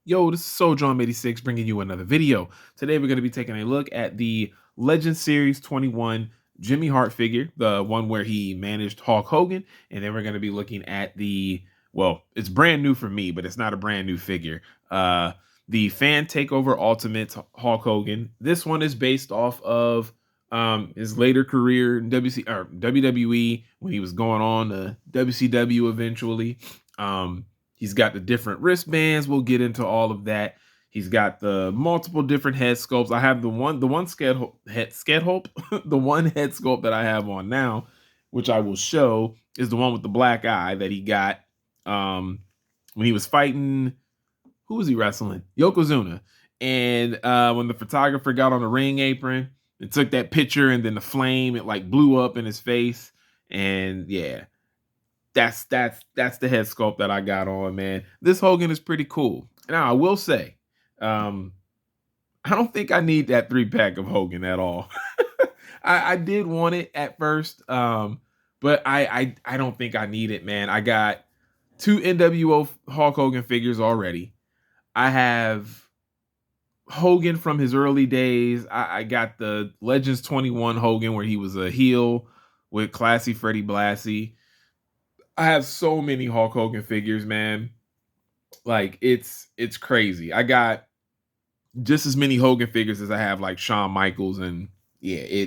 Yo, this is Souldrawn86 bringing you another video. Today we're going to be taking a look at the Legend Series 21 Jimmy Hart figure, the one where he managed Hulk Hogan. And then we're going to be looking at well, it's brand new for me, but it's not a brand new figure. The Fan Takeover Ultimate Hulk Hogan. This one is based off of his later career in WWE when he was going on to WCW eventually. He's got the different wristbands. We'll get into all of that. He's got the multiple different head sculpts. I have the one head sculpt, the one head sculpt that I have on now, which I will show, is the one with the black eye that he got when he was fighting. Who was he wrestling? Yokozuna. And when the photographer got on the ring apron and took that picture, and then the flame, it like blew up in his face. And yeah, that's the head sculpt that I got on, man. This Hogan is pretty cool. Now I will say, I don't think I need that 3-pack of Hogan at all. I did want it at first, but I don't think I need it, man. I got 2 NWO Hulk Hogan figures already. I have Hogan from his early days. I got the Legends 21 Hogan where he was a heel with Classy Freddie Blassie. I have so many Hulk Hogan figures, man. Like it's crazy. I got just as many Hogan figures as I have like Shawn Michaels, and yeah,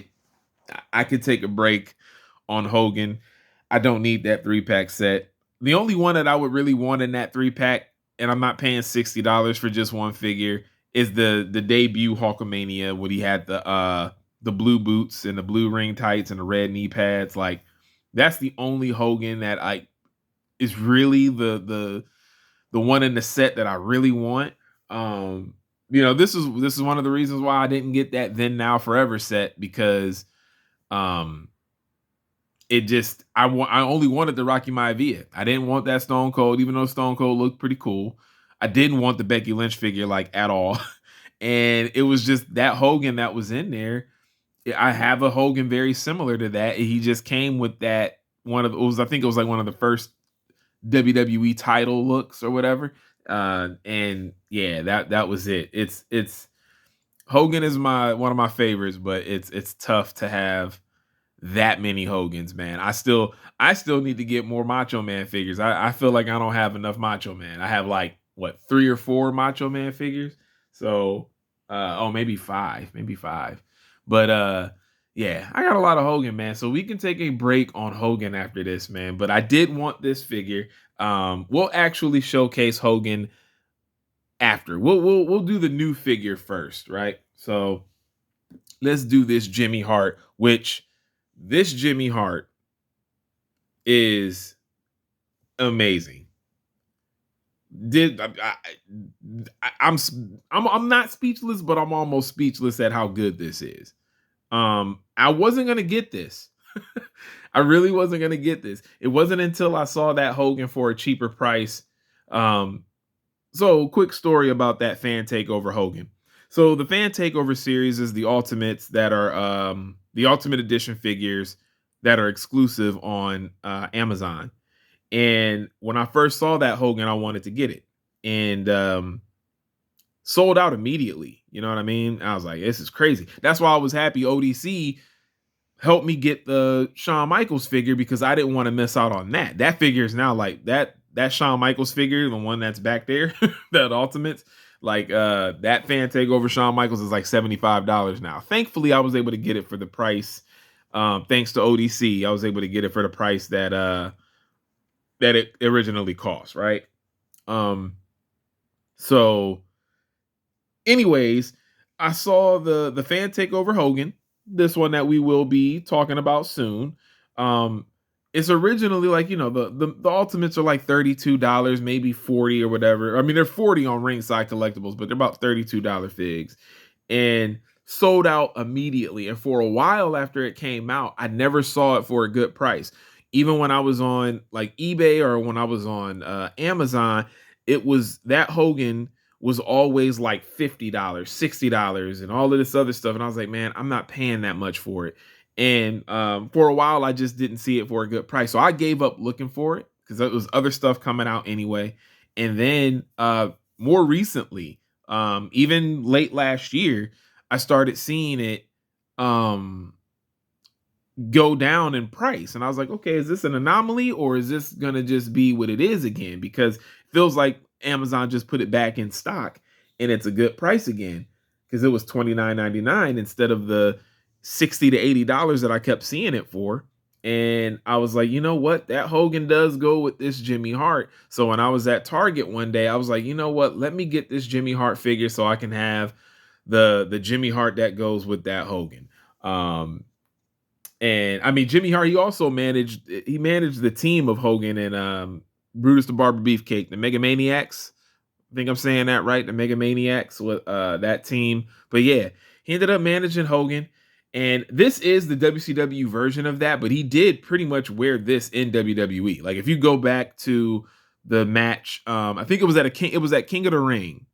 I could take a break on Hogan. I don't need that 3-pack set. The only one that I would really want in that 3-pack, and I'm not paying $60 for just one figure, is the debut Hulkamania when he had the blue boots and the blue ring tights and the red knee pads. Like that's the only Hogan that is really the one in the set that I really want. This is one of the reasons why I didn't get that Then Now Forever set, because I only wanted the Rocky Maivia. I didn't want that Stone Cold, even though Stone Cold looked pretty cool. I didn't want the Becky Lynch figure like at all. And it was just that Hogan that was in there. I have a Hogan very similar to that. He just came with that I think it was like one of the first WWE title looks or whatever. And yeah, that was it. It's Hogan is one of my favorites, but it's tough to have that many Hogans, man. I still need to get more Macho Man figures. I feel like I don't have enough Macho Man. I have like 3 or 4 Macho Man figures. So maybe five. But yeah, I got a lot of Hogan, man. So we can take a break on Hogan after this, man. But I did want this figure. We'll actually showcase Hogan after. We'll do the new figure first, right? So let's do this Jimmy Hart, which this Jimmy Hart is amazing. I'm not speechless, but I'm almost speechless at how good this is. I wasn't gonna get this. I really wasn't gonna get this. It wasn't until I saw that Hogan for a cheaper price. So quick story about that Fan Takeover Hogan. So the Fan Takeover series is the ultimates that are the Ultimate Edition figures that are exclusive on Amazon. And when I first saw that Hogan, I wanted to get it, and sold out immediately. You know what I mean? I was like, this is crazy. That's why I was happy ODC helped me get the Shawn Michaels figure, because I didn't want to miss out on that. That figure is now like that Shawn Michaels figure, the one that's back there, that Ultimates, like that Fan Takeover Shawn Michaels is like $75 now. Thankfully, I was able to get it for the price. Thanks to ODC, I was able to get it for the price that it originally cost, right? So anyways, I saw the Fan Takeover Hogan, this one that we will be talking about soon. It's originally like, the Ultimates are like $32, maybe 40 or whatever. I mean, they're 40 on Ringside Collectibles, but they're about $32 figs, and sold out immediately. And for a while after it came out, I never saw it for a good price. Even when I was on like eBay or when I was on Amazon, it was that Hogan was always like $50, $60, and all of this other stuff. And I was like, man, I'm not paying that much for it. And for a while, I just didn't see it for a good price. So I gave up looking for it, because there was other stuff coming out anyway. And then more recently, even late last year, I started seeing it um go down in price. And I was like, okay, is this an anomaly or is this gonna just be what it is again? Because it feels like Amazon just put it back in stock and it's a good price again. Because it was $29.99 instead of the $60 to $80 that I kept seeing it for. And I was like, you know what? That Hogan does go with this Jimmy Hart. So when I was at Target one day, I was like, you know what? Let me get this Jimmy Hart figure so I can have the Jimmy Hart that goes with that Hogan. And I mean, Jimmy Hart, he managed the team of Hogan and Brutus the Barber Beefcake, the Mega Maniacs. I think I'm saying that right, the Mega Maniacs with that team. But yeah, he ended up managing Hogan. And this is the WCW version of that, but he did pretty much wear this in WWE. Like if you go back to the match, I think it was at King of the Ring.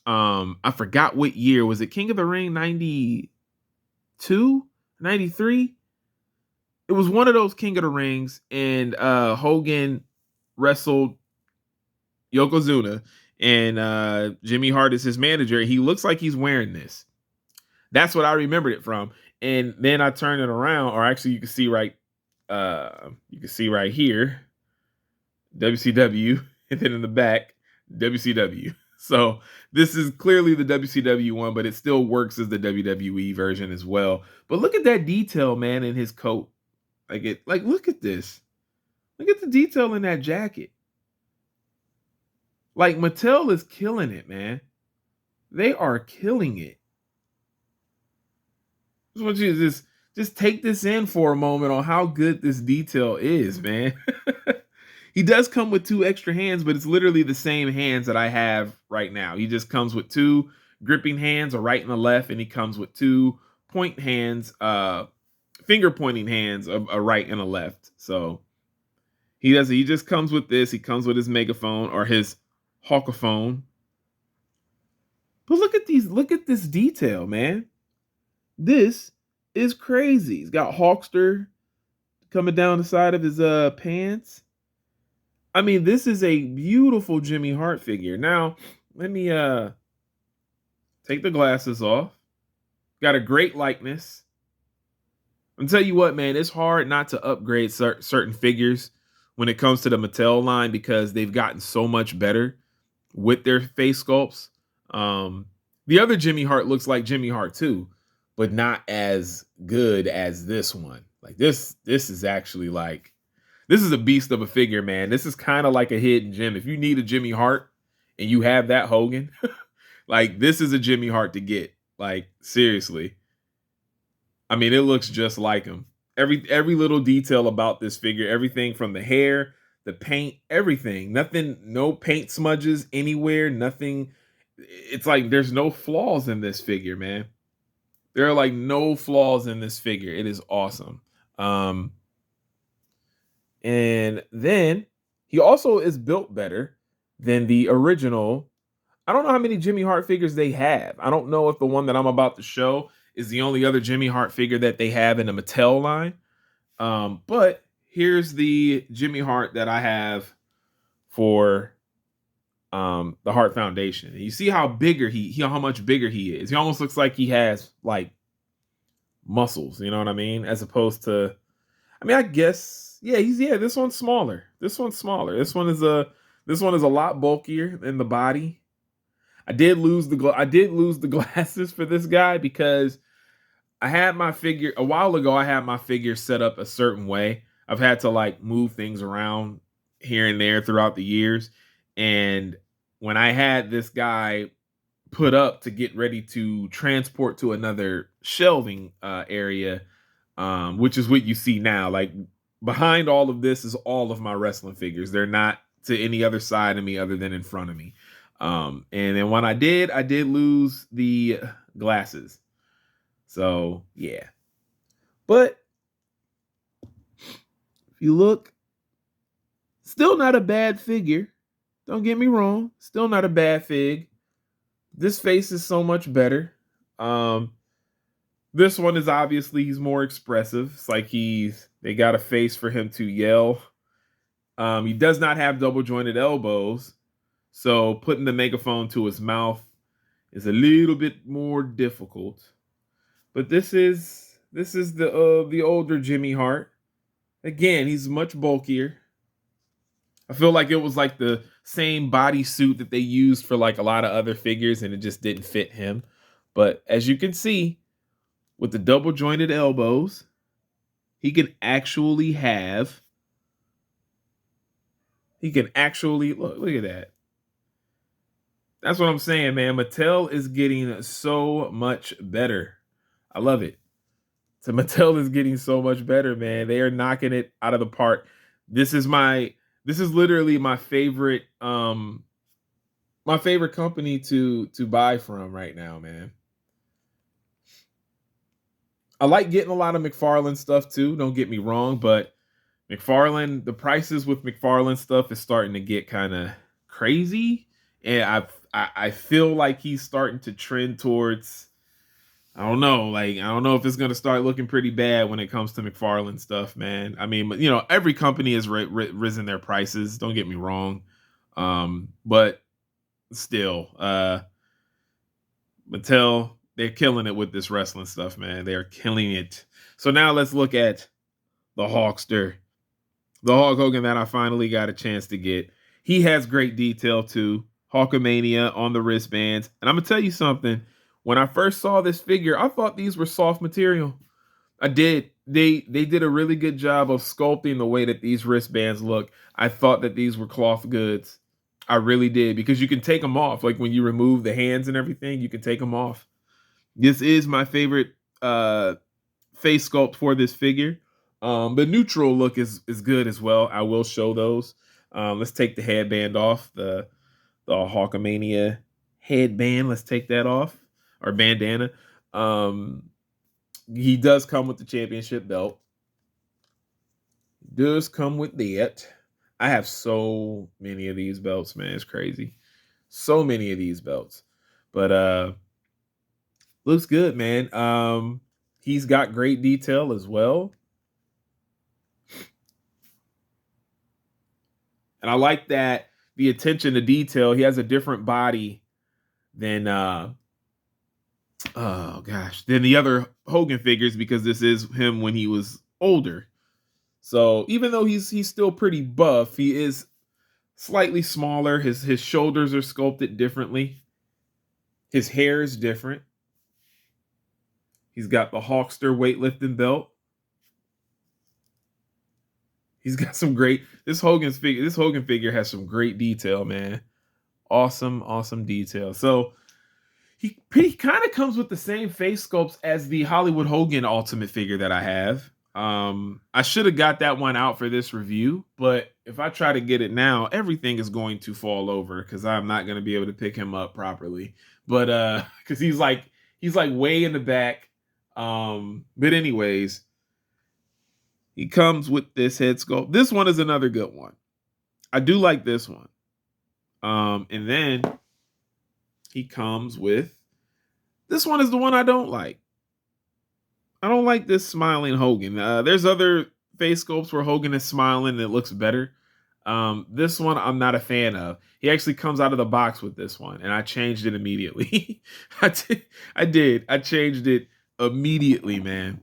I forgot what year. Was it King of the Ring 92, 93? It was one of those King of the Rings, and Hogan wrestled Yokozuna, and Jimmy Hart is his manager. He looks like he's wearing this. That's what I remembered it from. And then I turned it around, or actually, you can see right here, WCW, and then in the back, WCW. So this is clearly the WCW one, but it still works as the WWE version as well. But look at that detail, man, in his coat. Look at this. Look at the detail in that jacket. Like Mattel is killing it, man. They are killing it. Just want you to just take this in for a moment on how good this detail is, man. He does come with 2 extra hands, but it's literally the same hands that I have right now. He just comes with 2 gripping hands, a right and a left, and he comes with 2 point hands, finger pointing hands, a right and a left. So he just comes with this. He comes with his megaphone or his hawkaphone. But look at this detail, man. This is crazy. He's got Hawkster coming down the side of his pants. I mean, this is a beautiful Jimmy Hart figure. Now, let me take the glasses off. Got a great likeness. I'll tell you what, man, it's hard not to upgrade certain figures when it comes to the Mattel line because they've gotten so much better with their face sculpts. The other Jimmy Hart looks like Jimmy Hart too, but not as good as this one. Like this is actually like, this is a beast of a figure, man. This is kind of like a hidden gem. If you need a Jimmy Hart and you have that Hogan, like this is a Jimmy Hart to get. Like seriously. I mean, it looks just like him. Every little detail about this figure, everything from the hair, the paint, everything. Nothing, no paint smudges anywhere, nothing. It's like there's no flaws in this figure, man. There are like no flaws in this figure. It is awesome. And then he also is built better than the original. I don't know how many Jimmy Hart figures they have. I don't know if the one that I'm about to show is the only other Jimmy Hart figure that they have in the Mattel line. But here's the Jimmy Hart that I have for the Hart Foundation. You see how how much bigger he is. He almost looks like he has like muscles, you know what I mean? As opposed to, I mean, I guess, this one's smaller. This one's smaller. This one is a lot bulkier in the body. I did lose the glasses for this guy because I had my figure a while ago. I had my figure set up a certain way. I've had to like move things around here and there throughout the years. And when I had this guy put up to get ready to transport to another shelving area, which is what you see now, like behind all of this is all of my wrestling figures. They're not to any other side of me other than in front of me. And then when I did lose the glasses. So yeah, but if you look, still not a bad figure. Don't get me wrong. Still not a bad fig. This face is so much better. This one is obviously he's more expressive. It's like they got a face for him to yell. He does not have double jointed elbows. So putting the megaphone to his mouth is a little bit more difficult. But this is the older Jimmy Hart. Again, he's much bulkier. I feel like it was like the same bodysuit that they used for like a lot of other figures, and it just didn't fit him. But as you can see, with the double jointed elbows, he can actually have. He can actually look at that. That's what I'm saying, man. Mattel is getting so much better. I love it. So Mattel is getting so much better, man. They are knocking it out of the park. This is my this is literally my favorite company to buy from right now, man. I like getting a lot of McFarlane stuff too, don't get me wrong, but McFarlane, the prices with McFarlane stuff is starting to get kind of crazy. And I feel like he's starting to trend towards. I don't know if it's gonna start looking pretty bad when it comes to McFarlane stuff, man. I mean, every company has risen their prices. Don't get me wrong, but still, Mattel, they're killing it with this wrestling stuff, man. They are killing it. So now let's look at the Hawkster, the Hulk Hogan that I finally got a chance to get. He has great detail too. Hulkamania on the wristbands. And I'm gonna tell you something. When I first saw this figure, I thought these were soft material. I did. They did a really good job of sculpting the way that these wristbands look. I thought that these were cloth goods. I really did, because you can take them off. Like when you remove the hands and everything, you can take them off. This is my favorite face sculpt for this figure. The neutral look is good as well. I will show those. Let's take the headband off, the Hulkamania headband. Let's take that off, or bandana. He does come with the championship belt. Does come with that. I have so many of these belts, man. It's crazy. So many of these belts. But looks good, man. He's got great detail as well. And I like that the attention to detail. He has a different body than than the other Hogan figures, because this is him when he was older. So even though he's still pretty buff, he is slightly smaller. His shoulders are sculpted differently. His hair is different. He's got the Hawkster weightlifting belt. He's got some great this Hogan figure has some great detail, man. Awesome detail. So he kind of comes with the same face sculpts as the Hollywood Hogan Ultimate figure that I have. I should have got that one out for this review, but if I try to get it now, everything is going to fall over because I'm not going to be able to pick him up properly. But because he's like way in the back. But anyways, he comes with this head sculpt. This one is another good one. I do like this one. And then he comes with this one is the one I don't like. I don't like this smiling Hogan. There's other face sculpts where Hogan is smiling and it looks better. This one I'm not a fan of. He actually comes out of the box with this one, and I changed it immediately. I did. I changed it immediately, man.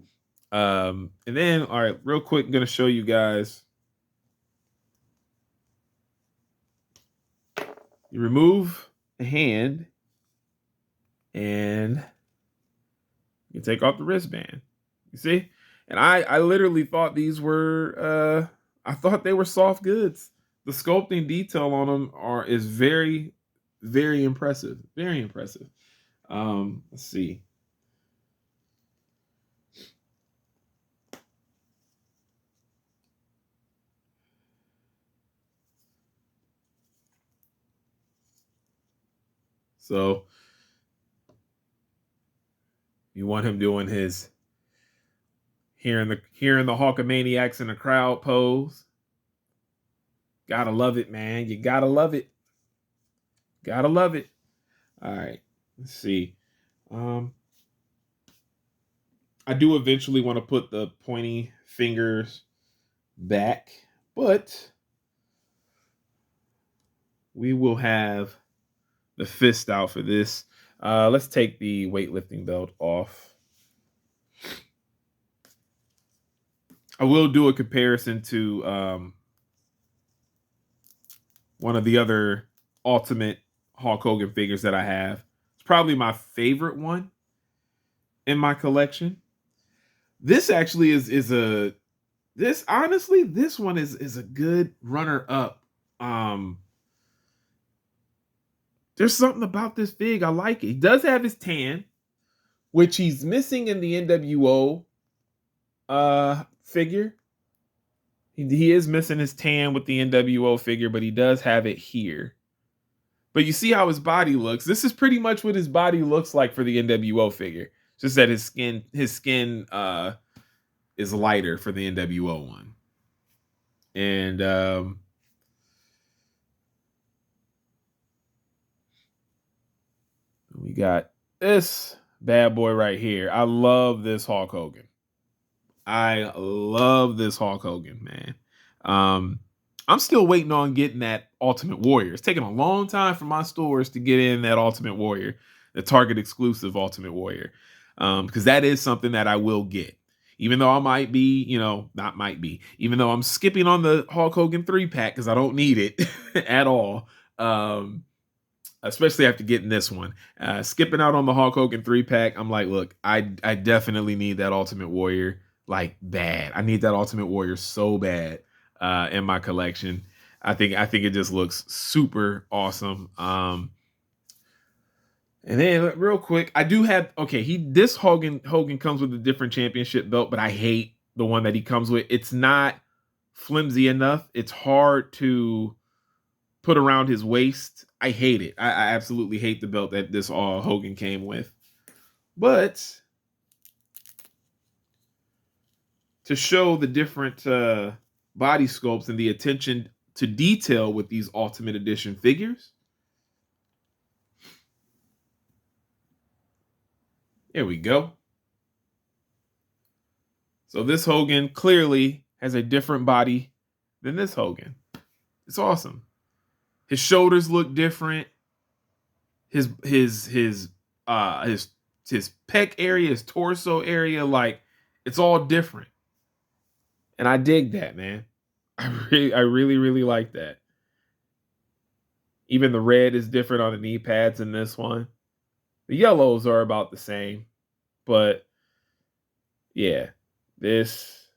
And then, all right, real quick, I'm gonna show you guys. You remove the hand, and you take off the wristband. You see? And I literally thought these were I thought they were soft goods. The sculpting detail on them is very, very impressive. Very impressive. Let's see. So you want him doing his hearing the Hulkamaniacs in the crowd pose. Gotta love it, man. You gotta love it. Gotta love it. All right. Let's see. I do eventually want to put the pointy fingers back, but we will have the fist out for this. Let's take the weightlifting belt off. I will do a comparison to one of the other Ultimate Hulk Hogan figures that I have. It's probably my favorite one in my collection. This actually is a this honestly this one is a good runner up. There's something about this fig I like it. He does have his tan, which he's missing in the NWO figure. He is missing his tan with the NWO figure, but he does have it here. But you see how his body looks. This is pretty much what his body looks like for the NWO figure. Just that his skin is lighter for the NWO one. And we got this bad boy right here. I love this Hulk Hogan. I love this Hulk Hogan, man. I'm still waiting on getting that Ultimate Warrior. It's taking a long time for my stores to get in that Ultimate Warrior, the Target exclusive Ultimate Warrior, because that is something that I will get. Even though I might be, not might be, even though I'm skipping on the Hulk Hogan 3-pack because I don't need it at all. Especially after getting this one. Skipping out on the Hulk Hogan 3-pack, I'm like, look, I definitely need that Ultimate Warrior, like, bad. I need that Ultimate Warrior so bad in my collection. I think it just looks super awesome. And then real quick, I do have this Hogan comes with a different championship belt, but I hate the one that he comes with. It's not flimsy enough. It's hard to put around his waist. I hate it. I absolutely hate the belt that this Hogan came with. But to show the different body sculpts and the attention to detail with these Ultimate Edition figures, there we go. So this Hogan clearly has a different body than this Hogan. It's awesome. His shoulders look different. His pec area, his torso area, like, it's all different. And I dig that, man. I really, really like that. Even the red is different on the knee pads in this one. The yellows are about the same, but yeah, this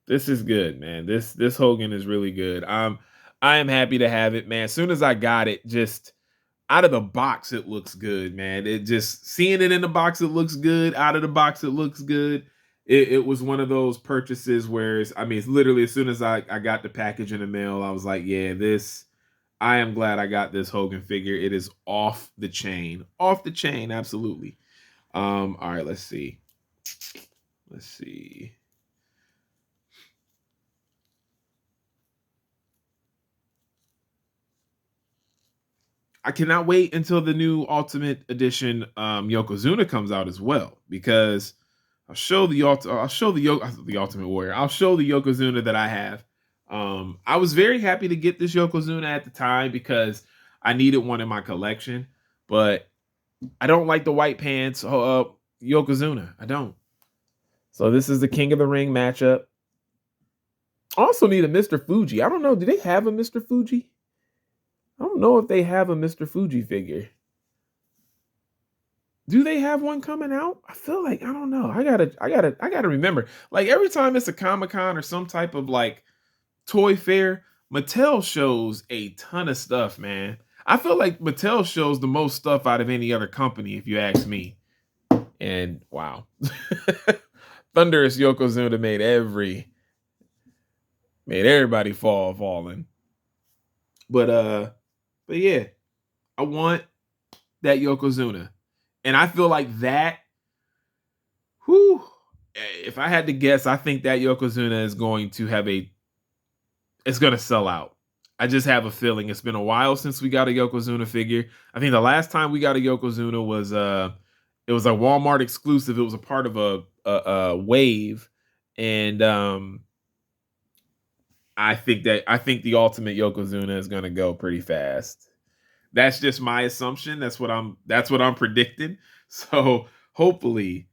is good, man. This Hogan is really good. I am happy to have it, man. As soon as I got it, just out of the box, it looks good, man. It just seeing it in the box, it looks good. Out of the box, it looks good. It was one of those purchases where it's literally as soon as I got the package in the mail, I was like, yeah, I am glad I got this Hogan figure. It is off the chain. Off the chain, absolutely. All right, let's see. I cannot wait until the new Ultimate Edition Yokozuna comes out as well, because I'll show the Ultimate Warrior. I'll show the Yokozuna that I have. I was very happy to get this Yokozuna at the time because I needed one in my collection, but I don't like the white pants Yokozuna. I don't. So this is the King of the Ring matchup. I also need a Mr. Fuji. I don't know. Do they have a Mr. Fuji? I don't know if they have a Mr. Fuji figure. Do they have one coming out? I feel like, I don't know. I gotta remember. Like, every time it's a Comic-Con or some type of like toy fair, Mattel shows a ton of stuff, man. I feel like Mattel shows the most stuff out of any other company, if you ask me. And wow. Thunderous Yokozuna made everybody falling. But yeah, I want that Yokozuna. And I feel like that, if I had to guess, I think that Yokozuna is going to it's going to sell out. I just have a feeling. It's been a while since we got a Yokozuna figure. I think the last time we got a Yokozuna was it was a Walmart exclusive. It was a part of a wave, and I think the Ultimate Yokozuna is gonna go pretty fast. That's just my assumption. That's what I'm predicting. So hopefully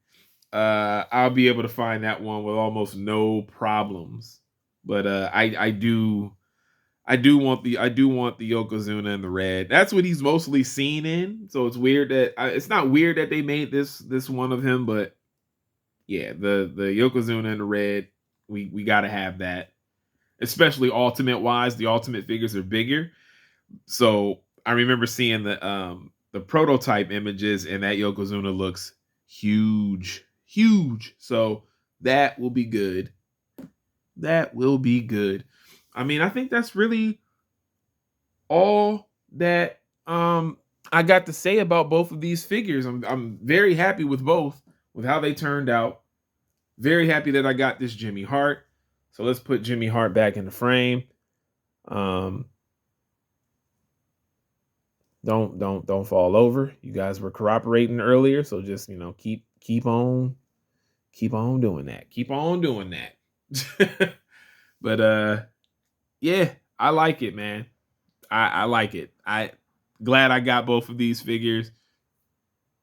I'll be able to find that one with almost no problems. But I do want the Yokozuna in the red. That's what he's mostly seen in. So it's weird that it's not weird that they made this one of him, but yeah, the Yokozuna in the red, we got to have that. Especially ultimate wise, the ultimate figures are bigger. So I remember seeing the prototype images, and that Yokozuna looks huge, huge. So that will be good. That will be good. I mean, I think that's really all that I got to say about both of these figures. I'm very happy with both, with how they turned out. Very happy that I got this Jimmy Hart. So let's put Jimmy Hart back in the frame. Um, don't fall over. You guys were cooperating earlier, so just keep on doing that. Keep on doing that. But yeah, I like it, man. I like it. I glad I got both of these figures.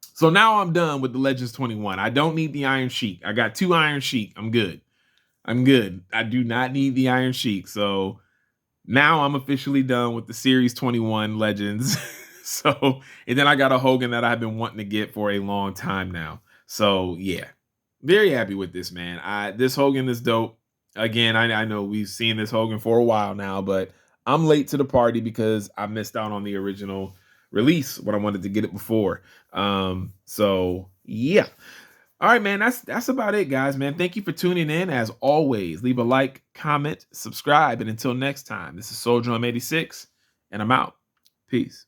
So now I'm done with the Legends 21. I don't need the Iron Sheik. I got 2 Iron Sheik. I'm good. I'm good. I do not need the Iron Sheik. So now I'm officially done with the Series 21 Legends. So, and then I got a Hogan that I've been wanting to get for a long time now. So yeah, very happy with this, man. This Hogan is dope. Again, I know we've seen this Hogan for a while now, but I'm late to the party because I missed out on the original release when I wanted to get it before. So yeah. All right, man. That's about it, guys, man. Thank you for tuning in. As always, leave a like, comment, subscribe, and until next time, this is Soul Drum 86, and I'm out. Peace.